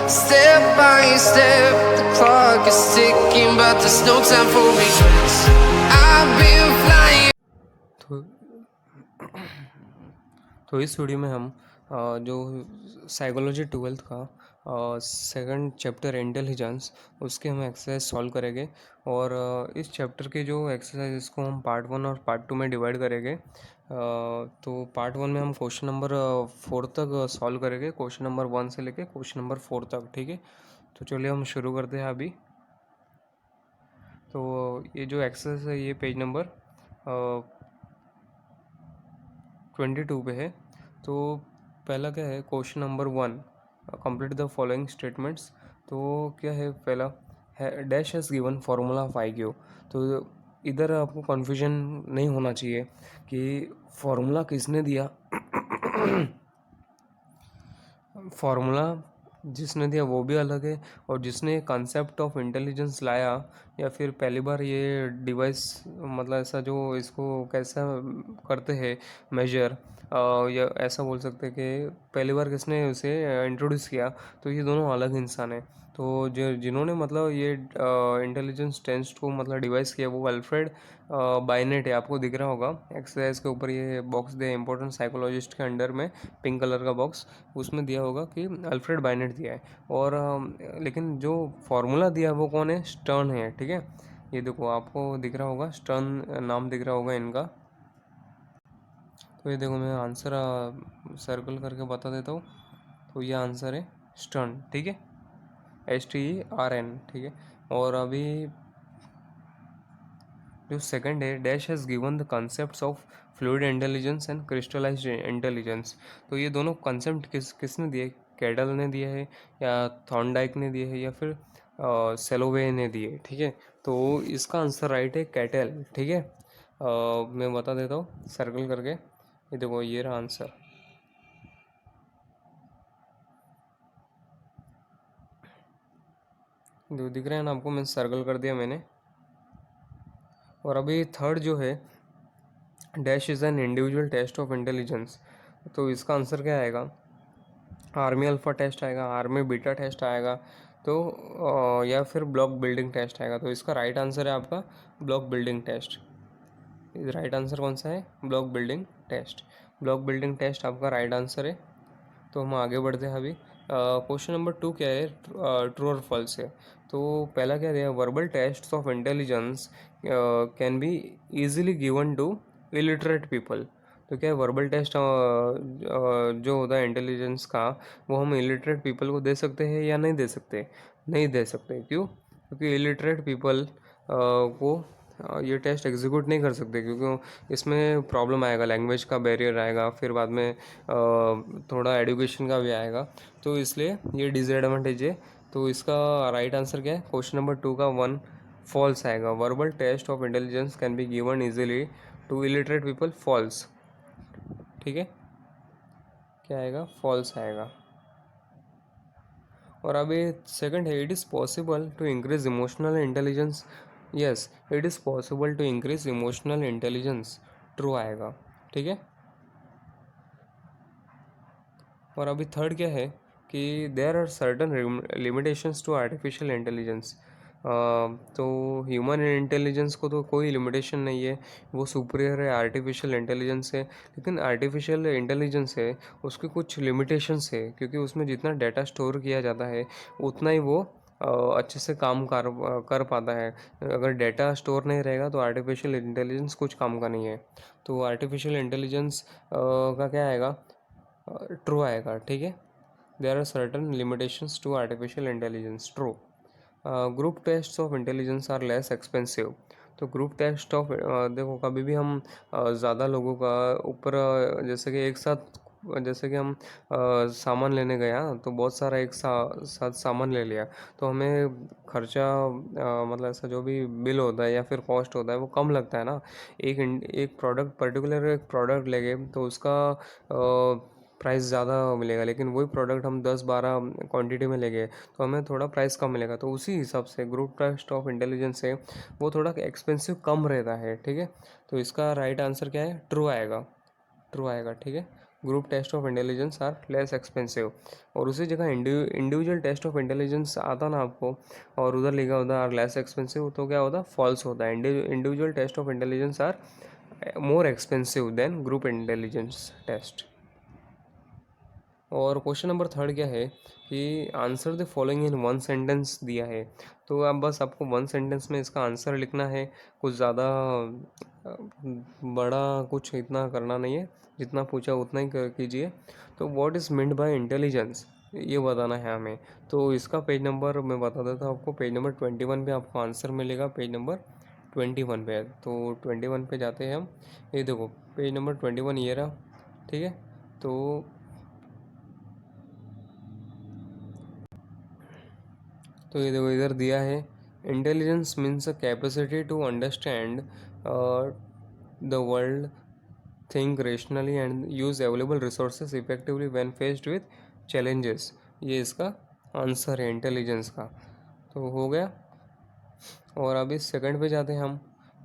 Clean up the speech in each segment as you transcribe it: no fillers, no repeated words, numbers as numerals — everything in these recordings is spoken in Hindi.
Step by step, the clock is ticking, but there's no time for regrets. I've been flying. तो तो इस वीडियो में हम जो साइकोलॉजी ट्वेल्थ का सेकंड चैप्टर इंटेलिजेंस उसके हम एक्सरसाइज सॉल्व करेंगे। और इस चैप्टर के जो एक्सरसाइज को हम पार्ट 1 और पार्ट 2 में डिवाइड करेंगे। तो पार्ट 1 में हम क्वेश्चन नंबर 4 तक सॉल्व करेंगे, क्वेश्चन नंबर 1 से लेके क्वेश्चन नंबर 4 तक। ठीक है, तो चलिए हम शुरू करते हैं अभी। तो ये जो एक्सरसाइज है ये पेज नंबर 22 पे है। तो पहला क्या है, question number 1, complete the following statements. तो क्या है, पहला है dash has given formula of IQ। तो इधर आपको कन्फ्यूजन नहीं होना चाहिए कि फार्मूला किसने दिया। फार्मूला जिसने दिया वो भी अलग है, और जिसने कंसेप्ट ऑफ इंटेलिजेंस लाया या फिर पहली बार ये डिवाइस मतलब ऐसा जो इसको कैसा करते हैं मेजर, या ऐसा बोल सकते हैं कि पहली बार किसने उसे इंट्रोड्यूस किया, तो ये दोनों अलग इंसान हैं। तो जो जिन्होंने मतलब ये इंटेलिजेंस टेस्ट को मतलब डिवाइस किया वो अल्फ्रेड बाइनेट है। आपको दिख रहा होगा एक्सरसाइज के ऊपर ये बॉक्स दिया इंपॉर्टेंट साइकोलॉजिस्ट के अंडर में, पिंक कलर का बॉक्स, उसमें दिया होगा कि अल्फ्रेड बाइनेट दिया है। और लेकिन जो फार्मूला दिया है वो कौन है, स्टर्न है। ठीक है, ये देखो आपको दिख रहा होगा, स्टर्न नाम दिख रहा होगा इनका। तो ये देखो मैं आंसर सर्कल करके बता देता हूँ। तो ये आंसर है स्टर्न। ठीक है, STERN। ठीक है, और अभी जो सेकंड है dash has given the concepts of fluid intelligence and crystallised intelligence. तो ये दोनों कॉन्सेप्ट किसने दिए, कैडल ने दिया है या थॉर्नडाइक ने दिए है या फिर सेलोवे ने दिए। ठीक है, तो इसका आंसर राइट है कैटल। ठीक है, मैं बता देता हूँ सर्कल करके। ये देखो ये रहा आंसर, दिख रहा है ना आपको, मैं सर्कल कर दिया मैंने। और अभी थर्ड जो है dash is an individual test of intelligence. तो इसका आंसर क्या आएगा, आर्मी अल्फ़ा टेस्ट आएगा, आर्मी बीटा टेस्ट आएगा, तो या फिर ब्लॉक बिल्डिंग टेस्ट आएगा। तो इसका राइट आंसर है आपका block building test. Right answer कौन सा है, block building test. Block building test आपका राइट आंसर है। तो हम आगे बढ़ते हैं अभी। क्वेश्चन नंबर 2 क्या है, ट्रू और फॉल्स है। तो पहला क्या दिया, verbal test of intelligence can be easily given to illiterate people. तो क्या है, वर्बल टेस्ट जो होता है इंटेलिजेंस का वो हम इलिटरेट पीपल को दे सकते हैं या नहीं दे सकते, नहीं दे सकते। क्यों, क्योंकि इलिटरेट पीपल को ये टेस्ट एग्जीक्यूट नहीं कर सकते, क्योंकि इसमें प्रॉब्लम आएगा, लैंग्वेज का बैरियर आएगा, फिर बाद में थोड़ा एडुकेशन का भी आएगा, तो इसलिए ये डिसएडवांटेज है। तो इसका राइट आंसर क्या है, क्वेश्चन नंबर 2 का 1 फॉल्स आएगा। Verbal test of intelligence can be given easily to illiterate people, false. ठीक है, क्या आएगा, फॉल्स आएगा। और अभी सेकंड है, it is possible to increase emotional intelligence. Yes, it is possible to increase emotional intelligence, true आएगा। ठीक है, और अभी थर्ड क्या है कि there are certain limitations to artificial intelligence. तो ह्यूमन इंटेलिजेंस को तो कोई लिमिटेशन नहीं है, वो सुपीरियर है, आर्टिफिशियल इंटेलिजेंस है। लेकिन आर्टिफिशियल इंटेलिजेंस है उसकी कुछ लिमिटेशंस है, क्योंकि उसमें जितना डाटा स्टोर किया जाता है उतना ही वो अच्छे से काम कर पाता है। अगर डाटा स्टोर नहीं रहेगा तो आर्टिफिशियल इंटेलिजेंस कुछ काम का नहीं है। तो आर्टिफिशियल इंटेलिजेंस का क्या आएगा, ट्रू आएगा। ठीक है, there are certain limitations to artificial intelligence, true. Group test of intelligence are less expensive. तो ग्रुप टेस्ट ऑफ देखो कभी भी हम ज़्यादा लोगों का ऊपर जैसे कि एक साथ, जैसे कि हम सामान लेने गया तो बहुत सारा एक साथ सामान ले लिया, तो हमें खर्चा मतलब ऐसा जो भी बिल होता है या फिर कॉस्ट होता है वो कम लगता है ना। एक प्रोडक्ट, पर्टिकुलर एक प्रोडक्ट ले गए तो उसका प्राइस ज़्यादा मिलेगा, लेकिन वही प्रोडक्ट हम 10-12 क्वांटिटी में ले गए तो हमें थोड़ा प्राइस कम मिलेगा। तो उसी हिसाब से ग्रुप टेस्ट ऑफ इंटेलिजेंस है वो थोड़ा एक्सपेंसिव कम रहता है। ठीक है, तो इसका राइट आंसर क्या है, ट्रू आएगा, ट्रू आएगा। ठीक है, group test of intelligence are less expensive, और उसी जगह इंडिविजुअल टेस्ट ऑफ इंटेलिजेंस आता ना आपको और उधर लिखा होता आर लेस एक्सपेंसिव, तो क्या होता फॉल्स होता है। Individual test of intelligence are more expensive than group intelligence test. और क्वेश्चन नंबर 3 क्या है कि answer the following in one sentence दिया है, तो अब बस आपको वन सेंटेंस में इसका आंसर लिखना है, कुछ ज़्यादा बड़ा कुछ इतना करना नहीं है, जितना पूछा उतना ही कीजिए। तो what is meant by intelligence ये बताना है हमें। तो इसका पेज नंबर मैं बता देता हूँ आपको, पेज नंबर 21 पे आपको आंसर मिलेगा, पेज नंबर 21 पे। तो 21 पे जाते हैं हम, ये देखो पेज नंबर 21 ये रहा, ठीक है। तो ये देखो इधर दिया है, intelligence means a capacity to understand the world, think rationally and use available resources effectively when faced with challenges. ये इसका आंसर है इंटेलिजेंस का। तो हो गया। और अभी सेकंड पे जाते हैं हम,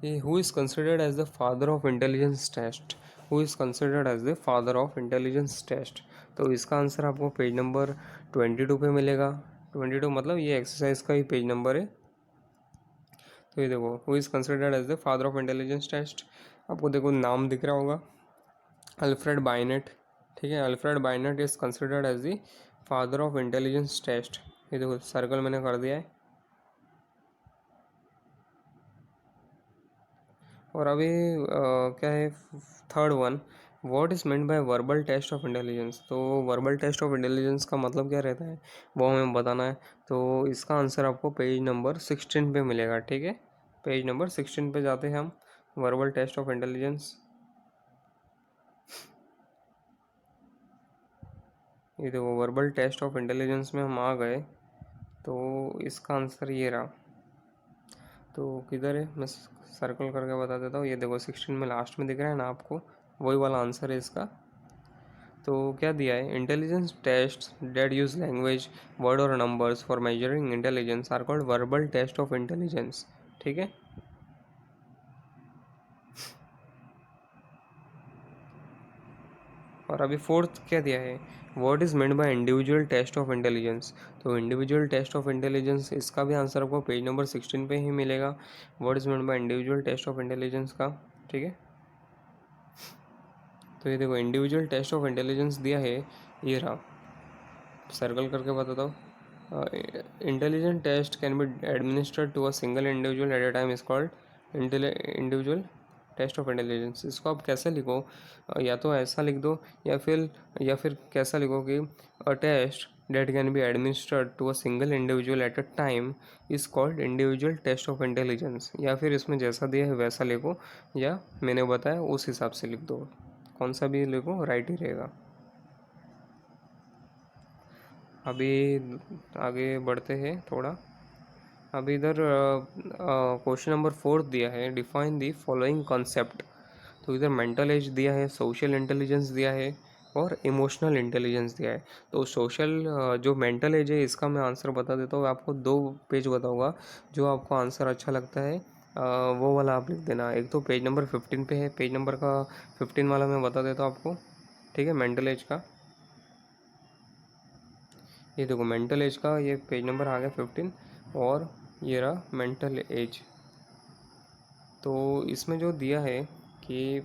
ये who is considered as the father of intelligence test, who is considered as the father of intelligence test. तो इसका आंसर आपको पेज नंबर 22 पे मिलेगा। 22 मतलब ये एक्सरसाइज का ही पेज नंबर है। तो ये देखो who is considered as the father of intelligence test, आपको देखो नाम दिख रहा होगा, अल्फ्रेड बाइनेट, ठीक है। Alfred Binet is considered as the father of intelligence test. ये देखो सर्कल मैंने कर दिया है। और अभी क्या है third one, what is meant by verbal test of intelligence. तो वर्बल टेस्ट ऑफ इंटेलिजेंस का मतलब क्या रहता है वो हमें बताना है। तो इसका आंसर आपको पेज नंबर 16 पे मिलेगा, ठीक है। पेज नंबर 16 पे जाते हैं हम, वर्बल टेस्ट ऑफ इंटेलिजेंस। ये देखो वर्बल टेस्ट ऑफ इंटेलिजेंस में हम आ गए, तो इसका आंसर ये रहा। तो किधर है, मैं सर्कल करके बता देता हूँ। ये देखो 16 में लास्ट में दिख रहा है ना आपको, वही वाला आंसर है इसका। तो क्या दिया है, intelligence test that use language, word और numbers for measuring intelligence are called verbal test of intelligence, ठीक है। और अभी फोर्थ क्या दिया है, what is meant by individual test of intelligence. तो इंडिविजुअल टेस्ट ऑफ इंटेलिजेंस, इसका भी आंसर आपको पेज नंबर 16 पे ही मिलेगा, what is meant by individual test of intelligence का, ठीक है। तो ये देखो इंडिविजुअल टेस्ट ऑफ इंटेलिजेंस दिया है, ये रहा, सर्कल करके बताता हूँ। Intelligent test can be administered to a single individual at a time is called individual test of intelligence. इसको आप कैसे लिखो, या तो ऐसा लिख दो, या फिर कैसा लिखो कि a test that can be administered to a single individual at a time is called individual test of intelligence. या फिर इसमें जैसा दिया है वैसा लिखो, या मैंने बताया उस हिसाब से लिख दो, कौन सा भी लिखो राइट ही रहेगा। अभी आगे बढ़ते हैं थोड़ा। अभी इधर क्वेश्चन नंबर 4 दिया है, डिफाइन दी फॉलोइंग कॉन्सेप्ट। तो इधर मेंटल एज दिया है, सोशल इंटेलिजेंस दिया है और इमोशनल इंटेलिजेंस दिया है। तो सोशल जो मेंटल एज है इसका मैं आंसर बता देता हूँ आपको, 2 पेज बताऊँगा, जो आपको आंसर अच्छा लगता है वो वाला आप लिख देना। एक तो पेज नंबर 15 पे है, पेज नंबर का 15 वाला मैं बता देता हूँ आपको, ठीक है। मेंटल एज का ये देखो, मेंटल एज का ये पेज नंबर आ गया 15, और ये रहा मेंटल एज। तो इसमें जो दिया है कि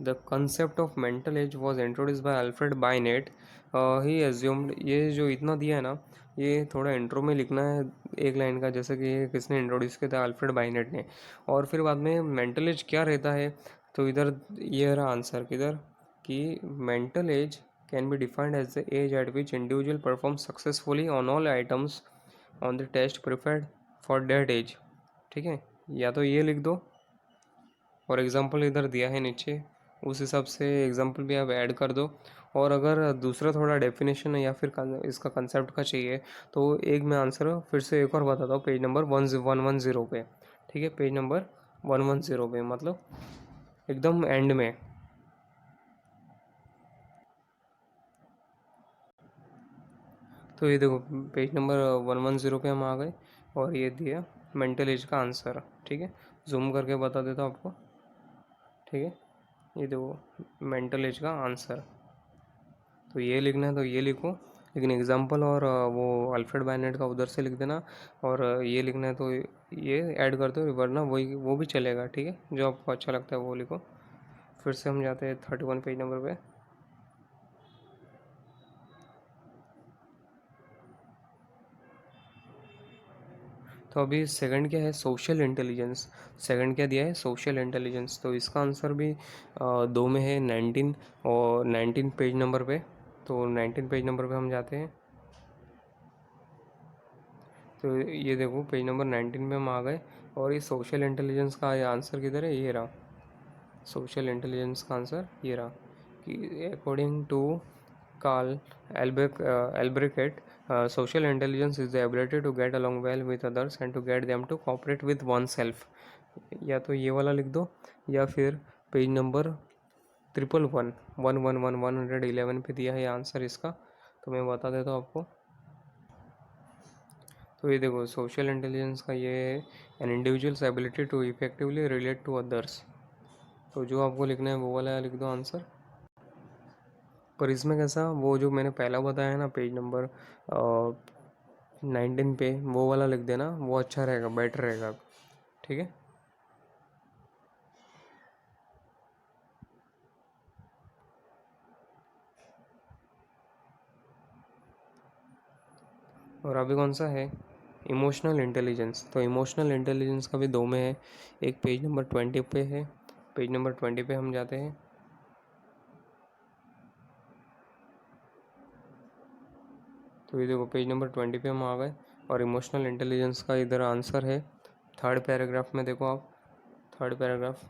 the concept of mental age was introduce by Alfred Binet, he assumed. ये जो इतना दिया है ना, ये थोड़ा इंट्रो में लिखना है एक लाइन का, जैसे कि ये किसने इंट्रोड्यूस किया था, अल्फ्रेड बाइनेट ने। और फिर बाद में मेंटल एज क्या रहता है, तो इधर ये रहा आंसर किधर, कि mental age can be defined as the age at which individual perform successfully on all items on the test prepared for that age, ठीक है। या तो ये लिख दो, और एग्जांपल इधर दिया है नीचे, उस हिसाब से एग्जांपल भी आप ऐड कर दो। और अगर दूसरा थोड़ा डेफिनेशन या फिर इसका कंसेप्ट का चाहिए, तो एक मैं आंसर फिर से एक और बताता हूँ, पेज नंबर 110 पे, ठीक है। पेज नंबर 110 पे मतलब एकदम एंड में। तो ये देखो पेज नंबर 110 पे हम आ गए, और ये दिया मेंटल एज का आंसर, ठीक है। जूम करके बता देता हूँ आपको, ठीक है। ये देखो मेंटल एज का आंसर। तो ये लिखना है तो ये लिखो, लेकिन एग्जाम्पल और वो अल्फ्रेड बायनेट का उधर से लिख देना, और ये लिखना है तो ये ऐड कर दो, वरना वही वो भी चलेगा, ठीक है, जो आपको अच्छा लगता है वो लिखो। फिर से हम जाते हैं 31 पेज नंबर पे। तो अभी सेकंड क्या है, सोशल इंटेलिजेंस। सेकंड क्या दिया है, सोशल इंटेलिजेंस। तो इसका आंसर भी दो में है, 19 और 19 पेज नंबर पे। तो 19 पेज नंबर पे हम जाते हैं। तो ये देखो पेज नंबर 19 पे हम आ गए, और ये सोशल इंटेलिजेंस का ये आंसर किधर है, ये रहा। सोशल इंटेलिजेंस का आंसर ये रहा कि according to Karl Albrecht, social intelligence is the ability to get along well with others and to get them to cooperate with oneself। या तो ये वाला लिख दो, या फिर पेज नंबर 111 पे दिया है आंसर इसका। तो मैं बता देता हूँ आपको। तो ये देखो सोशल इंटेलिजेंस का ये है, an individual's ability to effectively relate to others. तो जो आपको लिखना है वो वाला लिख दो आंसर। पर इसमें कैसा, वो जो मैंने पहला बताया ना पेज नंबर 19 पे, वो वाला लिख देना, वो अच्छा रहेगा, बेटर रहेगा, ठीक है। और अभी कौन सा है, इमोशनल इंटेलिजेंस। तो इमोशनल इंटेलिजेंस का भी दो में है, एक पेज नंबर 20 पे है। पेज नंबर 20 पे हम जाते हैं। तो ये देखो पेज नंबर 20 पे हम आ गए, और इमोशनल इंटेलिजेंस का इधर आंसर है थर्ड पैराग्राफ में। देखो आप थर्ड पैराग्राफ।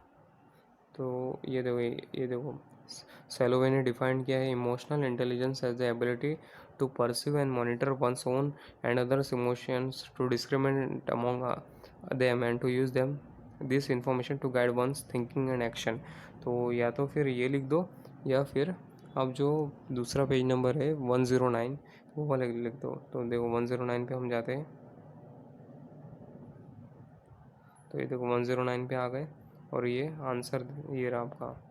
तो ये देखो सैलोवे ने डिफाइन किया है emotional intelligence as the ability to perceive and monitor one's own and others emotions, to discriminate among them and to use them this information to guide one's thinking and action. तो या तो फिर ये लिख दो, या फिर अब जो दूसरा पेज नंबर है 109 वो वाला लिख दो। तो देखो 109 पे हम जाते हैं। तो ये देखो 109 पे आ गए, और ये आंसर ये रहा आपका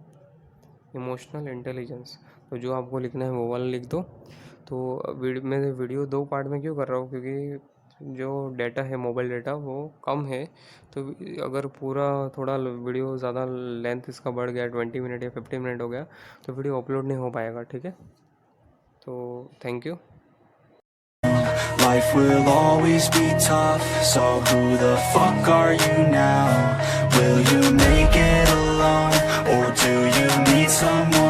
इमोशनल इंटेलिजेंस। तो जो आपको लिखना है वो वाला लिख दो। तो मैं वीडियो दो पार्ट में क्यों कर रहा हूँ, क्योंकि जो डाटा है मोबाइल डाटा वो कम है। तो अगर पूरा थोड़ा वीडियो ज़्यादा लेंथ इसका बढ़ गया, 20 मिनट या 15 मिनट हो गया, तो वीडियो अपलोड नहीं हो पाएगा, ठीक है। तो thank you. Life will always be tough, so who the fuck are you now? Will you make it alone, or do you need someone?